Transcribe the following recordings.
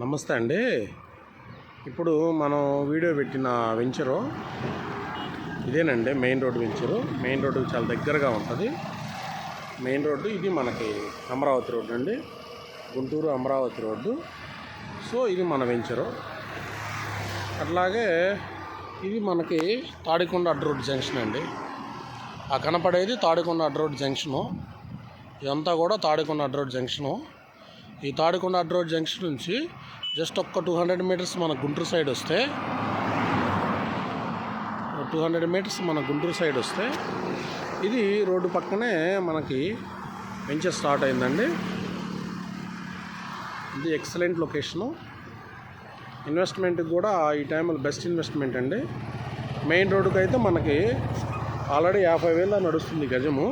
నమస్తే అండి. ఇప్పుడు మనం వీడియో పెట్టిన వెంచరు ఇదేనండి. Main road venture. మెయిన్ రోడ్డుకి చాలా దగ్గరగా ఉంటుంది. మెయిన్ రోడ్డు ఇది మనకి అమరావతి రోడ్డు అండి, గుంటూరు అమరావతి రోడ్డు. సో ఇది మన వెంచరు. అట్లాగే ఇది మనకి తాడికొండ అడ్డ రోడ్ జంక్షన్ అండి. ఆ కనపడేది తాడికొండ అడ్డ రోడ్ జంక్షను. ఇదంతా కూడా తాడికొండ అడ్డ రోడ్ జంక్షను. ఈ తాడికొండ అడ్డ రోడ్ జంక్షన్ నుంచి జస్ట్ ఒక్క 200 మీటర్స్ మన గుంటూరు సైడ్ వస్తే 200 మీటర్స్ మన గుంటూరు సైడ్ వస్తే ఇది రోడ్డు పక్కనే మనకి వెంచర్ స్టార్ట్ అయిందండి. ఇది ఎక్సలెంట్ లొకేషను. ఇన్వెస్ట్మెంట్కి కూడా ఈ టైంలో బెస్ట్ ఇన్వెస్ట్మెంట్ అండి. మెయిన్ రోడ్డుకి అయితే మనకి ఆల్రెడీ 50,000 నడుస్తుంది గజము.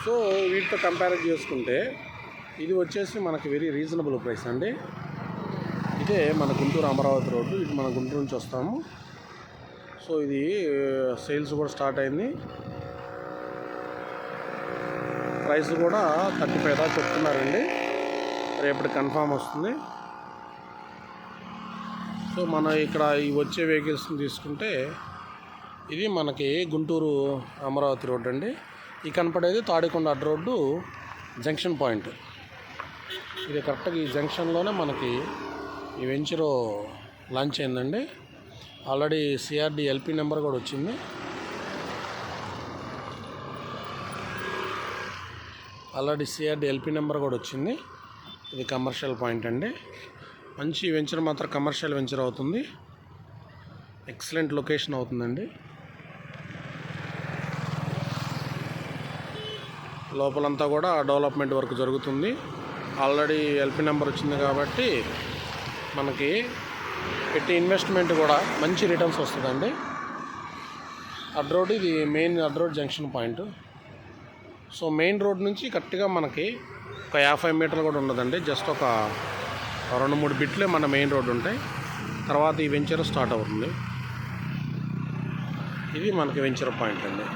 సో వీటితో కంపేర్ చేసుకుంటే ఇది వచ్చేసి మనకి వెరీ రీజనబుల్ ప్రైస్ అండి. ఇదే మన గుంటూరు అమరావతి రోడ్డు. ఇది మన గుంటూరు నుంచి వస్తాము. సో ఇది సేల్స్ కూడా స్టార్ట్ అయింది. ప్రైస్ కూడా 35 దాకా చెప్తున్నారండి. రేపటి కన్ఫామ్ వస్తుంది. సో మన ఇక్కడ ఈ వచ్చే వెహికల్స్ని తీసుకుంటే ఇది మనకి గుంటూరు అమరావతి రోడ్డు అండి. ఈ కనపడేది తాడికొండ అడ్డ రోడ్డు జంక్షన్ పాయింట్. ఇది కరెక్ట్గా ఈ జంక్షన్లోనే మనకి ఈ వెంచరు లాంచ్ అయిందండి. ఆల్రెడీ సిఆర్డి ఎల్పి నెంబర్ కూడా వచ్చింది. ఇది కమర్షియల్ పాయింట్ అండి. మంచి వెంచర్ మాత్రం కమర్షియల్ వెంచర్ అవుతుంది. ఎక్సలెంట్ లొకేషన్ అవుతుందండి. లోపలంతా కూడా డెవలప్మెంట్ వర్క్ జరుగుతుంది. ఆల్రెడీ ఎల్పి నెంబర్ వచ్చింది కాబట్టి మనకి పెట్టి ఇన్వెస్ట్మెంట్ కూడా మంచి రిటర్న్స్ వస్తుందండి. అడ్డ రోడ్ ఇది మెయిన్ అడ్డ road junction point. So main road నుంచి కరెక్ట్గా మనకి ఒక 50 మీటర్లు కూడా ఉండదండి. జస్ట్ ఒక 2-3 బిట్లే మన మెయిన్ రోడ్ ఉంటాయి. తర్వాత ఈ వెంచర్ స్టార్ట్ అవుతుంది. ఇది మనకి వెంచర్ పాయింట్ అండి.